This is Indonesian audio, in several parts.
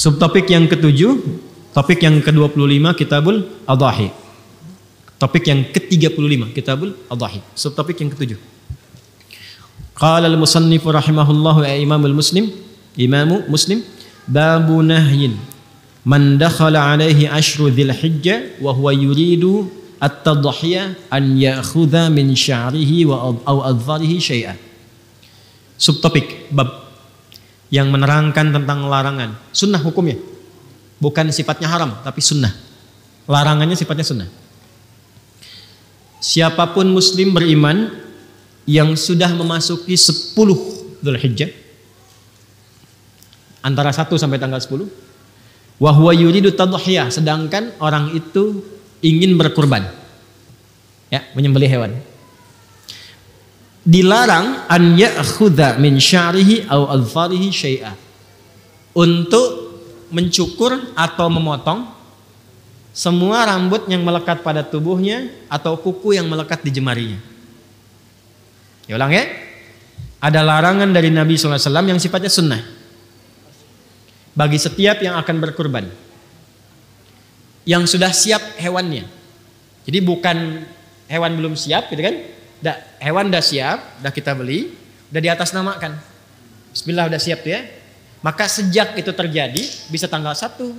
Subtopik yang ketujuh, topik yang ke-25 Kitabul Adhahi. Topik yang ke-35 Kitabul Adhahi. Subtopik yang ketujuh. Qala al-musannif rahimahullahu Imamu Muslim babu nahyin man dakhala alaihi ashru dzil hijjah wa huwa yuridu at-tadhiyah an ya'khudha min sya'rihi aw adharihi syai'an. Subtopik bab yang menerangkan tentang larangan, sunnah hukumnya, bukan sifatnya haram tapi sunnah. Larangannya sifatnya sunnah. Siapapun muslim beriman yang sudah memasuki 10 Dzulhijjah antara 1 sampai tanggal 10, wa huwa yuridu tadhiyah, sedangkan orang itu ingin berkurban, ya, menyembelih hewan. Dilarang an ya'khudha min sya'rihi aw adfarihi syai'a, untuk mencukur atau memotong semua rambut yang melekat pada tubuhnya atau kuku yang melekat di jemarinya. Ya ulang ya. Ada larangan dari Nabi SAW yang sifatnya sunnah bagi setiap yang akan berkurban, yang sudah siap hewannya. Jadi bukan hewan belum siap gitu kan. Hewan udah siap, udah kita beli, udah di atas namakan. Bismillah udah siap tuh ya. Maka sejak itu terjadi, bisa tanggal 1,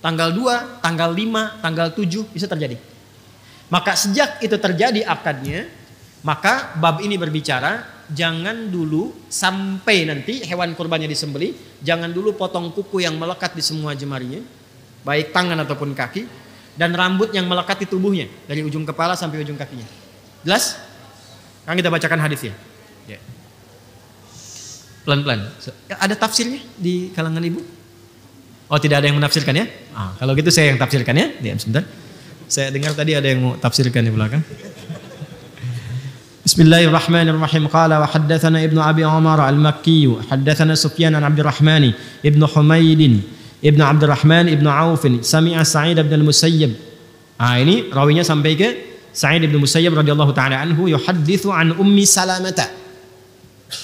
tanggal 2, tanggal 5, tanggal 7 bisa terjadi. Maka sejak itu terjadi akadnya, maka bab ini berbicara jangan dulu sampai nanti hewan kurbannya disembelih, jangan dulu potong kuku yang melekat di semua jemarinya, baik tangan ataupun kaki, dan rambut yang melekat di tubuhnya dari ujung kepala sampai ujung kakinya. Jelas? Kan kita bacakan hadisnya. Ya. Pelan-pelan. Ada tafsirnya di kalangan ibu? Oh, tidak ada yang menafsirkan ya? Kalau gitu saya yang tafsirkan ya. Diam sebentar. Saya dengar tadi ada yang mau tafsirkan di belakang. Bismillahirrahmanirrahim. Qala wa haddatsana Ibnu Abi Umar al-Makki, haddatsana Sufyan an Abdurrahman Ibnu Humaid Ibnu Abdurrahman Ibnu Auf, sami'a Sa'id bin al-Musayyib. Ini rawinya sampai ke Sa'id bin Musayyib radhiyallahu taala anhu yuhadditsu an Ummi Salamah.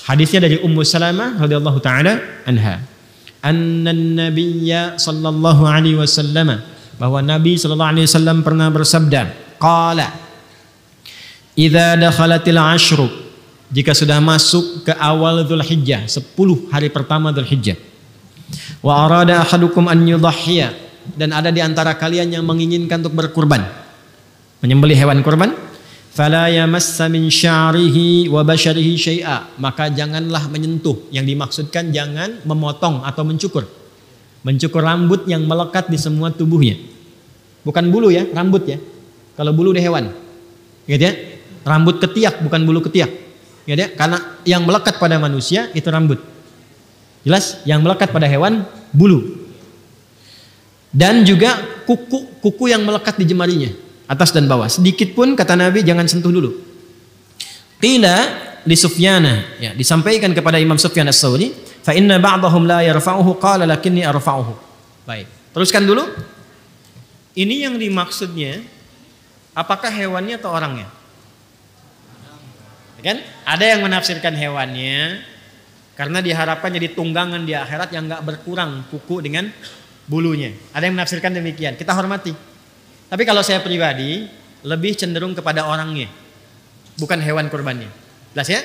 Hadisnya dari Ummu Salamah radhiyallahu taala anha. Anna an-nabiyya sallallahu alaihi wasallam, bahwa Nabi sallallahu alaihi wasallam pernah bersabda, qala idza dakhalatil ashru, jika sudah masuk ke awal Dzulhijjah, 10 hari pertama Dzulhijjah, wa arada ahadukum an yudhhiya, dan ada di antara kalian yang menginginkan untuk berkurban, menyembelih hewan kurban, fala yamassa min sya'rihi wa basharihi syai'a, maka janganlah menyentuh, yang dimaksudkan jangan memotong atau mencukur rambut yang melekat di semua tubuhnya, bukan bulu ya, rambut ya. Kalau bulu di hewan, gitu ya, rambut ketiak bukan bulu ketiak, gitu ya, karena yang melekat pada manusia itu rambut, jelas. Yang melekat pada hewan bulu, dan juga kuku yang melekat di jemarinya, atas dan bawah. Sedikit pun kata Nabi jangan sentuh dulu. Qila li Sufyana, ya, disampaikan kepada Imam Sufyan Ats-Tsauri, fa inna ba'dahum la yarfa'uhu qala lakinni arfa'uhu. Baik, teruskan dulu. Ini yang dimaksudnya apakah hewannya atau orangnya? Kan? Ada yang menafsirkan hewannya karena diharapkan jadi tunggangan di akhirat yang enggak berkurang kuku dengan bulunya. Ada yang menafsirkan demikian. Kita hormati. Tapi kalau saya pribadi lebih cenderung kepada orangnya, bukan hewan kurbannya. Jelas ya?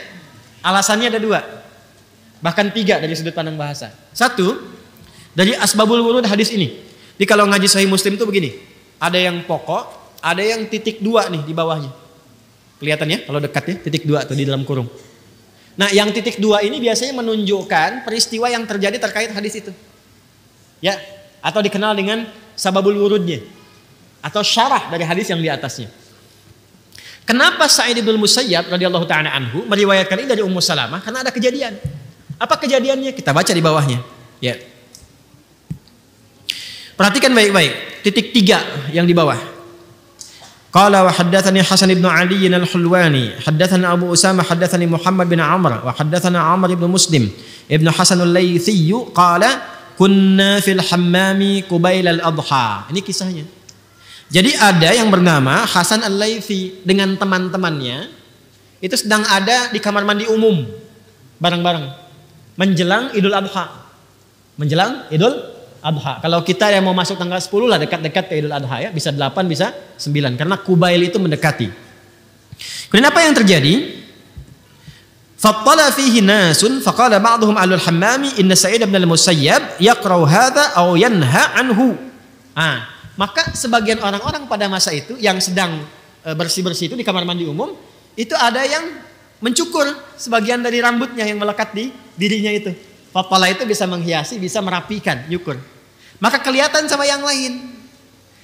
Alasannya ada 2, bahkan 3 dari sudut pandang bahasa. 1, dari asbabul wurud hadis ini. Jadi kalau ngaji Sahih Muslim itu begini, ada yang pokok, ada yang titik 2 nih di bawahnya. Kelihatan ya kalau dekat ya, titik 2 atau di dalam kurung. Nah, yang titik 2 ini biasanya menunjukkan peristiwa yang terjadi terkait hadis itu. Ya, atau dikenal dengan sababul wurudnya, atau syarah dari hadis yang di atasnya. Kenapa Sa'id bin Musayyab radhiyallahu ta'ala anhu meriwayatkan ini dari Ummu Salamah? Karena ada kejadian. Apa kejadiannya? Kita baca di bawahnya. Ya. Perhatikan baik-baik. Titik 3 yang di bawah. Qala wa haddatsani Hasan bin Ali al-Hulwani, haddatsana Abu Usama, haddatsani Muhammad bin Amr, wa haddatsana Amr bin Muslim ibn Hasan al-Laitsi qala kunna fil hammami qubail al-adha. Ini kisahnya. Jadi ada yang bernama Hasan al-Laitsi dengan teman-temannya itu sedang ada di kamar mandi umum bareng-bareng menjelang Idul Adha. Menjelang Idul Adha. Kalau kita yang mau masuk tanggal 10 lah, dekat-dekat ke Idul Adha ya, bisa 8 bisa 9 karena Qubail itu mendekati. Kemudian apa yang terjadi? Fattala fihi nasun faqala ba'dhum ahlul hammami inna Sa'id bin al-Musayyab yaqra'u hadza aw yanha anhu. Maka sebagian orang-orang pada masa itu yang sedang bersih-bersih itu di kamar mandi umum, itu ada yang mencukur sebagian dari rambutnya yang melekat di dirinya itu. Fattala itu bisa menghiasi, bisa merapikan, nyukur. Maka kelihatan sama yang lain.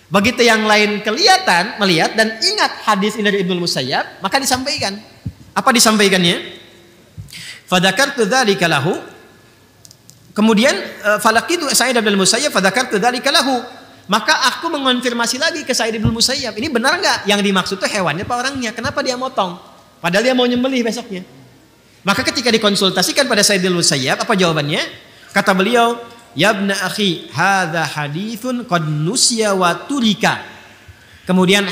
Begitu yang lain kelihatan, melihat dan ingat hadis ini dari Ibnu Musayyab, maka disampaikan. Apa disampaikannya? Fadzakartu dzalika lahu. Kemudian falaqitu Sa'id bin Musayyab fadzakartu dzalika lahu. Maka aku mengonfirmasi lagi ke Sa'id bin Musayyab, ini benar enggak yang dimaksud itu hewannya apa orangnya? Kenapa dia motong? Padahal dia mau nyembelih besoknya. Maka ketika dikonsultasikan pada Sa'id bin Musayyab, apa jawabannya? Kata beliau, "Ya ibna akhi, hadza haditsun qad nusiya wa turika." Kemudian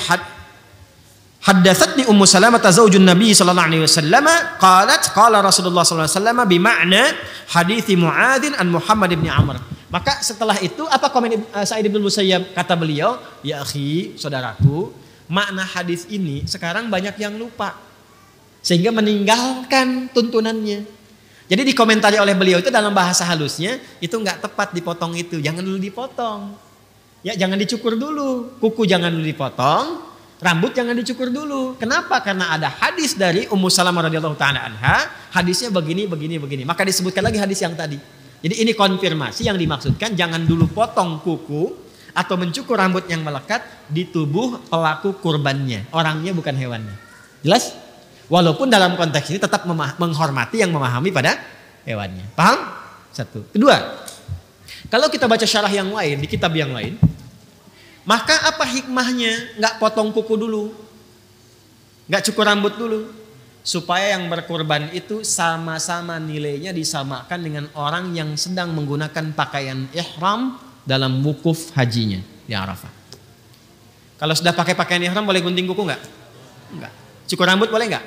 haddatsatni Ummu Salamah zaujun Nabi sallallahu alaihi wasallam qalat qala Rasulullah sallallahu alaihi wasallam bima'na hadits Mu'adz an Muhammad bin Amr. Maka setelah itu apa komen Sa'id bin Musayyab? Kata beliau, "Ya akhi, saudaraku, makna hadis ini sekarang banyak yang lupa sehingga meninggalkan tuntunannya." Jadi dikomentari oleh beliau itu dalam bahasa halusnya itu enggak tepat dipotong itu, jangan dulu dipotong. Ya, jangan dicukur dulu, kuku jangan dulu dipotong. Rambut jangan dicukur dulu. Kenapa? Karena ada hadis dari Ummu Salamah radhiyallahu taala anha, hadisnya begini. Maka disebutkan lagi hadis yang tadi. Jadi ini konfirmasi yang dimaksudkan jangan dulu potong kuku atau mencukur rambut yang melekat di tubuh pelaku kurbannya. Orangnya bukan hewannya. Jelas? Walaupun dalam konteks ini tetap menghormati yang memahami pada hewannya. Paham? Satu. Kedua, kalau kita baca syarah yang lain di kitab yang lain, maka apa hikmahnya nggak potong kuku dulu, nggak cukur rambut dulu, supaya yang berkurban itu sama-sama nilainya disamakan dengan orang yang sedang menggunakan pakaian ihram dalam wukuf hajinya di Arafah. Kalau sudah pakai pakaian ihram boleh gunting kuku nggak? Nggak. Cukur rambut boleh nggak?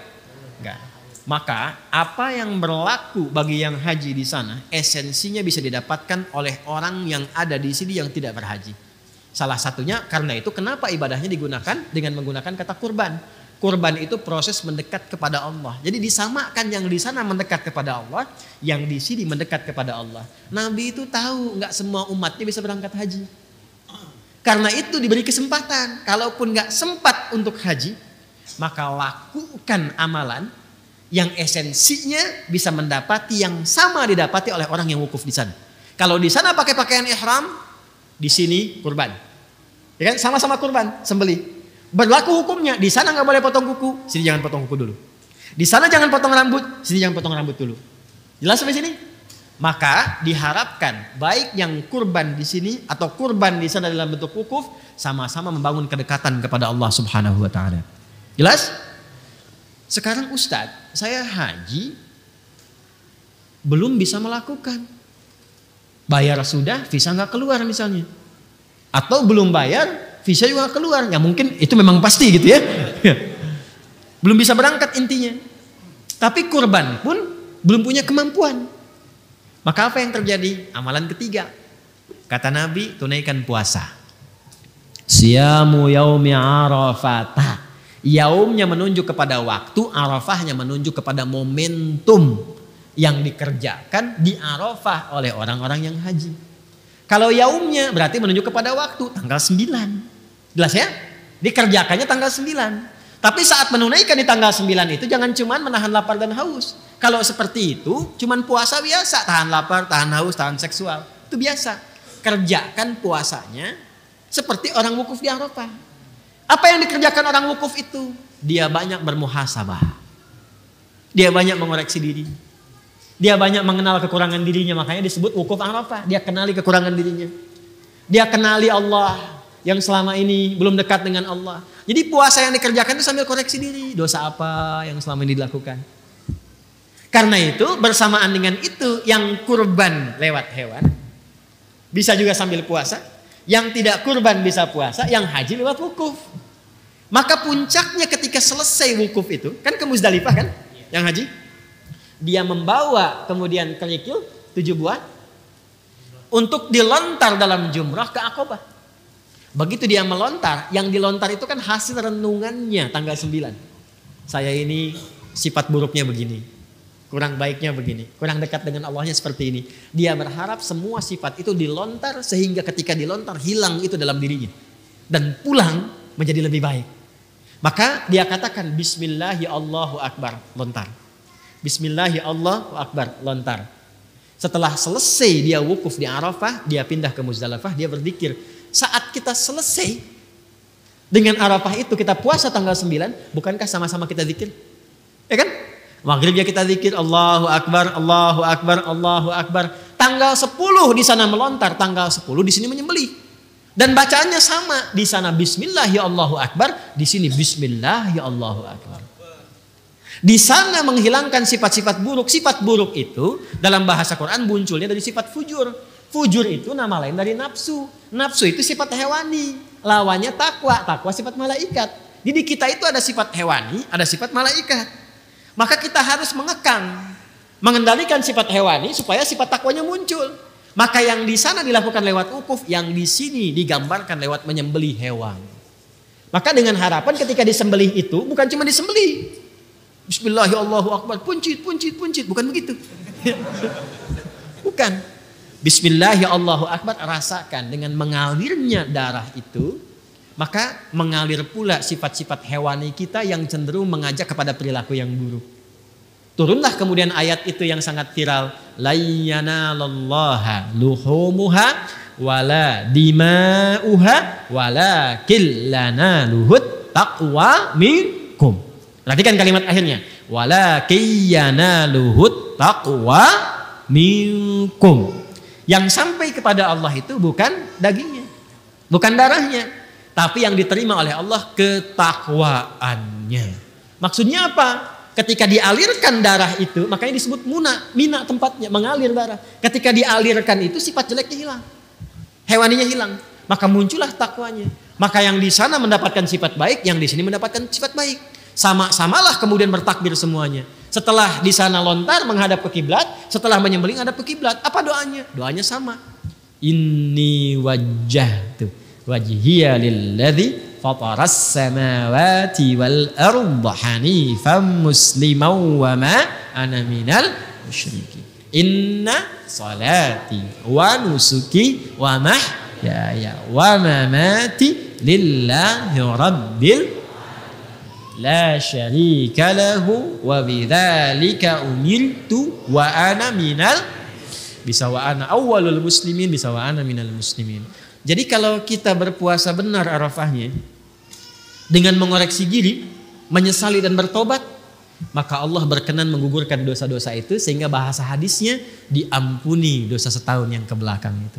Nggak. Maka apa yang berlaku bagi yang haji di sana esensinya bisa didapatkan oleh orang yang ada di sini yang tidak berhaji. Salah satunya karena itu kenapa ibadahnya digunakan dengan menggunakan kata kurban. Kurban itu proses mendekat kepada Allah. Jadi disamakan yang di sana mendekat kepada Allah, yang di sini mendekat kepada Allah. Nabi itu tahu nggak semua umatnya bisa berangkat haji. Karena itu diberi kesempatan. Kalaupun nggak sempat untuk haji, maka lakukan amalan yang esensinya bisa mendapati yang sama didapati oleh orang yang wukuf di sana. Kalau di sana pakai pakaian ihram, di sini kurban. Ya kan, sama-sama kurban, sembelih. Berlaku hukumnya, di sana nggak boleh potong kuku, sini jangan potong kuku dulu. Di sana jangan potong rambut, sini jangan potong rambut dulu. Jelas sampai sini? Maka diharapkan baik yang kurban di sini atau kurban di sana dalam bentuk wukuf sama-sama membangun kedekatan kepada Allah Subhanahu wa taala. Jelas? Sekarang Ustadz, saya haji belum bisa melakukan. Bayar sudah, visa nggak keluar misalnya. Atau belum bayar, visa juga keluar. Ya mungkin itu memang pasti gitu ya. Belum bisa berangkat intinya. Tapi kurban pun belum punya kemampuan. Maka apa yang terjadi? Amalan ketiga. Kata Nabi, tunaikan puasa. Siyamu yaumi arafata. Yaumnya menunjuk kepada waktu, Arafahnya menunjuk kepada momentum yang dikerjakan di Arafah oleh orang-orang yang haji. Kalau yaumnya berarti menunjuk kepada waktu, tanggal 9. Jelas ya? Dikerjakannya tanggal 9. Tapi saat menunaikan di tanggal 9 itu jangan cuma menahan lapar dan haus. Kalau seperti itu cuman puasa biasa, tahan lapar, tahan haus, tahan seksual. Itu biasa. Kerjakan puasanya seperti orang wukuf di Arafah. Apa yang dikerjakan orang wukuf itu? Dia banyak bermuhasabah. Dia banyak mengoreksi diri. Dia banyak mengenal kekurangan dirinya, makanya disebut wukuf Arafah. Dia kenali kekurangan dirinya. Dia kenali Allah yang selama ini belum dekat dengan Allah. Jadi puasa yang dikerjakan itu sambil koreksi diri. Dosa apa yang selama ini dilakukan. Karena itu bersamaan dengan itu yang kurban lewat hewan. Bisa juga sambil puasa. Yang tidak kurban bisa puasa, yang haji lewat wukuf. Maka puncaknya ketika selesai wukuf itu, kan ke Muzdalifah kan, yang haji. Dia membawa kemudian kerikil 7 buah untuk dilontar dalam jumrah ke Aqabah. Begitu dia melontar, yang dilontar itu kan hasil renungannya tanggal 9. Saya ini sifat buruknya begini, kurang baiknya begini, kurang dekat dengan Allahnya seperti ini. Dia berharap semua sifat itu dilontar sehingga ketika dilontar hilang itu dalam dirinya. Dan pulang menjadi lebih baik. Maka dia katakan Bismillahi Allahu Akbar, lontar. Bismillahi Allahu Akbar, lontar. Setelah selesai dia wukuf di Arafah, dia pindah ke Muzdalifah, dia berzikir. Saat kita selesai dengan Arafah itu, kita puasa tanggal 9, bukankah sama-sama kita zikir? Ya kan? Maghrib ya kita zikir Allahu Akbar, Allahu Akbar, Allahu Akbar. Tanggal 10 di sana melontar, tanggal 10 di sini menyembelih. Dan bacaannya sama, di sana Bismillah ya Allahu Akbar, di sini Bismillah ya Allahu Akbar. Di sana menghilangkan sifat-sifat buruk. Sifat buruk itu dalam bahasa Quran munculnya dari sifat fujur. Fujur itu nama lain dari nafsu. Nafsu itu sifat hewani. Lawannya takwa. Takwa sifat malaikat. Jadi kita itu ada sifat hewani, ada sifat malaikat. Maka kita harus mengekang, mengendalikan sifat hewani supaya sifat takwanya muncul. Maka yang di sana dilakukan lewat wukuf, yang di sini digambarkan lewat menyembelih hewan. Maka dengan harapan ketika disembelih itu bukan cuma disembelih. Bismillahirrahmanirrahim, puncit, puncit, puncit. Bukan begitu. Bukan. Bismillahirrahmanirrahim, rasakan dengan mengalirnya darah itu, maka mengalir pula sifat-sifat hewani kita yang cenderung mengajak kepada perilaku yang buruk. Turunlah kemudian ayat itu yang sangat viral. La yanalallaha luhumuha wala dima'uha walakin lanaluhut taqwa minkum. Perhatikan kalimat akhirnya. Walakin yanaluhut taqwa minkum. Yang sampai kepada Allah itu bukan dagingnya, bukan darahnya, tapi yang diterima oleh Allah ketakwaannya. Maksudnya apa? Ketika dialirkan darah itu, makanya disebut mina tempatnya, mengalir darah. Ketika dialirkan itu sifat jeleknya hilang, hewaninya hilang, maka muncullah takwanya. Maka yang di sana mendapatkan sifat baik, yang di sini mendapatkan sifat baik. Sama-samalah kemudian bertakbir semuanya. Setelah di sana lontar menghadap ke kiblat, setelah menyembelih menghadap ke kiblat. Apa doanya? Doanya sama. Inni wajjahtu wajhiya lilladzi fataras samawati wal arda hanifan musliman wa ma ana minal musyrikin. Inna salati wa nusuki wa mahyaya wa mamati lillahi rabbil la syarika lahu wa bidzalika umirtu wa ana minal, bisa wa ana awwalul muslimin, bisa wa ana minal muslimin. Jadi kalau kita berpuasa benar Arafahnya dengan mengoreksi diri, menyesali dan bertobat, maka Allah berkenan menggugurkan dosa-dosa itu sehingga bahasa hadisnya diampuni dosa setahun yang kebelakang itu.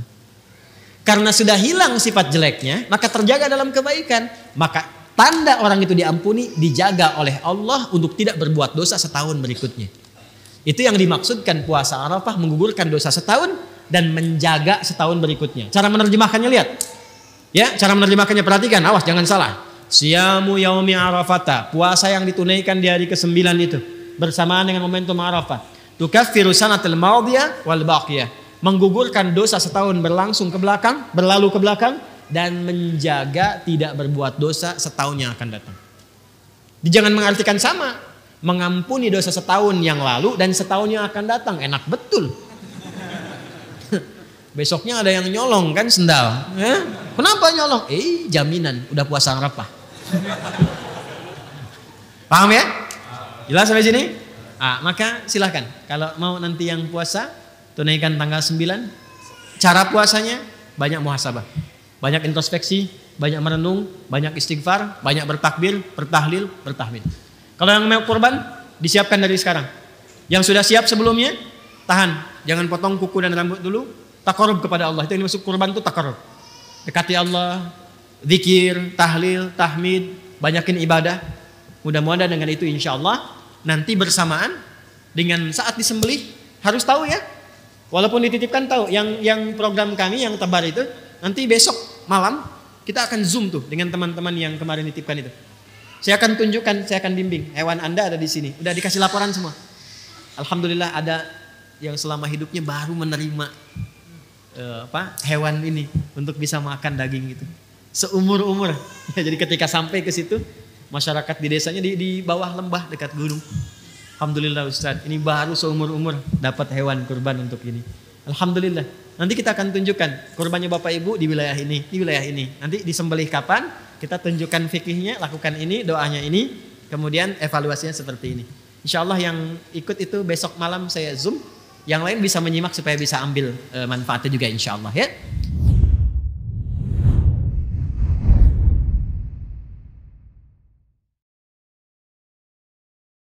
Karena sudah hilang sifat jeleknya, maka terjaga dalam kebaikan. Maka tanda orang itu diampuni, dijaga oleh Allah untuk tidak berbuat dosa setahun berikutnya. Itu yang dimaksudkan puasa Arafah, menggugurkan dosa setahun dan menjaga setahun berikutnya. Cara menerjemahkannya lihat. Ya, cara menerjemahkannya perhatikan, awas jangan salah. Siyamu yaumi Arafata, puasa yang ditunaikan di hari ke-9 itu bersamaan dengan momentum Arafah. Tukaffiru sanatal madiyah wal baqiyah, menggugurkan dosa setahun berlangsung ke belakang, berlalu ke belakang, dan menjaga tidak berbuat dosa setahun yang akan datang. Jangan mengartikan sama, mengampuni dosa setahun yang lalu dan setahun yang akan datang. Enak betul. Besoknya ada yang nyolong kan sendal. Kenapa nyolong? Jaminan udah puasa Arafah. Paham ya? Jelas sampai sini? Maka silahkan kalau mau nanti yang puasa tunaikan tanggal 9. Cara puasanya banyak muhasabah, banyak introspeksi, banyak merenung, banyak istighfar, banyak bertakbir, bertahlil, bertahmid. Kalau yang mau kurban disiapkan dari sekarang. Yang sudah siap sebelumnya tahan, jangan potong kuku dan rambut dulu. Taqarrub kepada Allah, itu yang dimaksud kurban itu taqarrub. Dekati Allah, zikir, tahlil, tahmid, banyakin ibadah. Mudah-mudahan dengan itu insya Allah nanti bersamaan dengan saat disembelih harus tahu ya. Walaupun dititipkan tahu, yang program kami yang tebar itu nanti besok malam kita akan zoom tuh dengan teman-teman yang kemarin dititipkan itu. Saya akan tunjukkan, saya akan bimbing. Hewan Anda ada di sini. Udah dikasih laporan semua. Alhamdulillah ada yang selama hidupnya baru menerima hewan ini untuk bisa makan daging itu. Seumur-umur. Ya, jadi ketika sampai ke situ, masyarakat di desanya di bawah lembah dekat gunung. Alhamdulillah Ustaz, ini baru seumur-umur dapat hewan kurban untuk ini. Alhamdulillah. Nanti kita akan tunjukkan kurbannya Bapak Ibu di wilayah ini, di wilayah ini. Nanti disembelih kapan, kita tunjukkan fikihnya, lakukan ini, doanya ini, kemudian evaluasinya seperti ini. Insya Allah yang ikut itu besok malam saya Zoom, yang lain bisa menyimak supaya bisa ambil manfaatnya juga insya Allah ya.